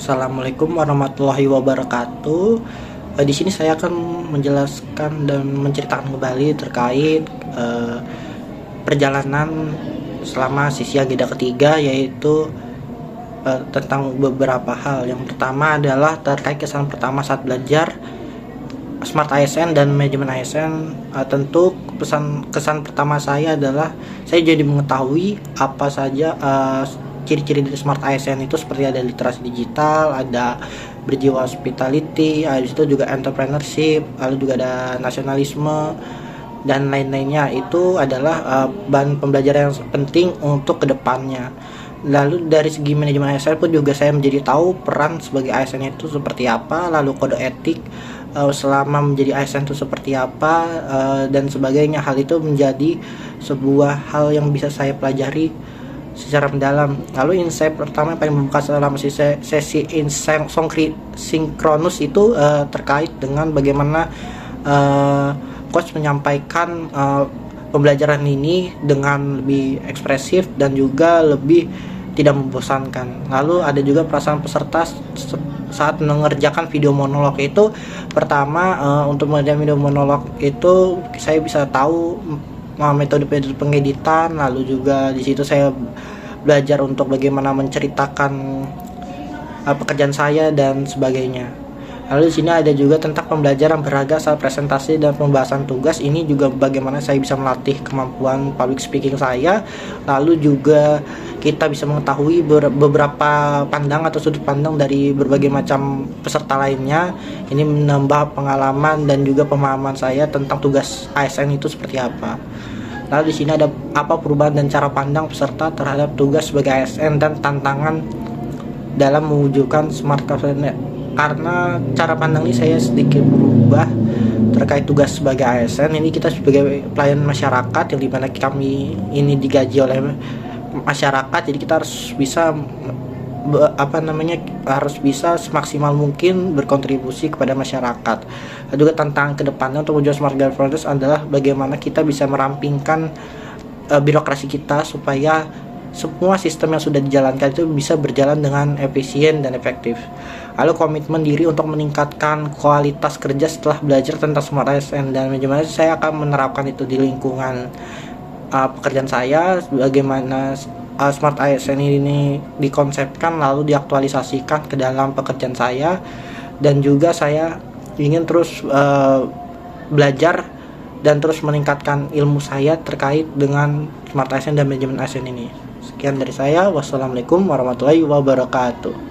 Assalamualaikum warahmatullahi wabarakatuh. Di sini saya akan menjelaskan dan menceritakan kembali terkait perjalanan selama sisi agenda ketiga, yaitu tentang beberapa hal. Yang pertama adalah terkait kesan pertama saat belajar Smart ASN dan manajemen ASN. Tentu kesan pertama saya adalah saya jadi mengetahui apa saja ciri-ciri dari Smart ASN itu, seperti ada literasi digital, ada berjiwa hospitality, habis itu juga entrepreneurship, lalu juga ada nasionalisme dan lain-lainnya. Itu adalah bahan pembelajaran yang penting untuk kedepannya. Lalu dari segi manajemen ASN pun juga saya menjadi tahu peran sebagai ASN itu seperti apa, lalu kode etik selama menjadi ASN itu seperti apa, dan sebagainya. Hal itu menjadi sebuah hal yang bisa saya pelajari secara mendalam. Lalu insight pertama yang paling membuka selama sesi sinkronus itu terkait dengan bagaimana coach menyampaikan pembelajaran ini dengan lebih ekspresif dan juga lebih tidak membosankan. Lalu ada juga perasaan peserta saat mengerjakan video monolog itu. Pertama, untuk mengerjakan video monolog itu saya bisa tahu metode pengeditan, lalu juga di situ saya belajar untuk bagaimana menceritakan pekerjaan saya dan sebagainya. Lalu di sini ada juga tentang pembelajaran beragam saat presentasi dan pembahasan tugas. Ini juga bagaimana saya bisa melatih kemampuan public speaking saya. Lalu juga kita bisa mengetahui beberapa pandang atau sudut pandang dari berbagai macam peserta lainnya. Ini menambah pengalaman dan juga pemahaman saya tentang tugas ASN itu seperti apa. Lalu di sini ada apa perubahan dan cara pandang peserta terhadap tugas sebagai ASN dan tantangan dalam mewujudkan smart career. Karena cara pandang ini saya sedikit berubah terkait tugas sebagai ASN. Ini kita sebagai pelayan masyarakat yang dimana kami ini digaji oleh masyarakat, jadi kita harus bisa harus bisa semaksimal mungkin berkontribusi kepada masyarakat. Juga tantangan kedepannya untuk mewujudkan smart governance adalah bagaimana kita bisa merampingkan birokrasi kita supaya semua sistem yang sudah dijalankan itu bisa berjalan dengan efisien dan efektif. Lalu komitmen diri untuk meningkatkan kualitas kerja setelah belajar tentang Smart ASN dan bagaimana saya akan menerapkan itu di lingkungan pekerjaan saya, bagaimana Smart ASN ini dikonsepkan lalu diaktualisasikan ke dalam pekerjaan saya, dan juga saya ingin terus belajar dan terus meningkatkan ilmu saya terkait dengan Smart ASN dan manajemen ASN ini. Sekian dari saya. Wassalamualaikum warahmatullahi wabarakatuh.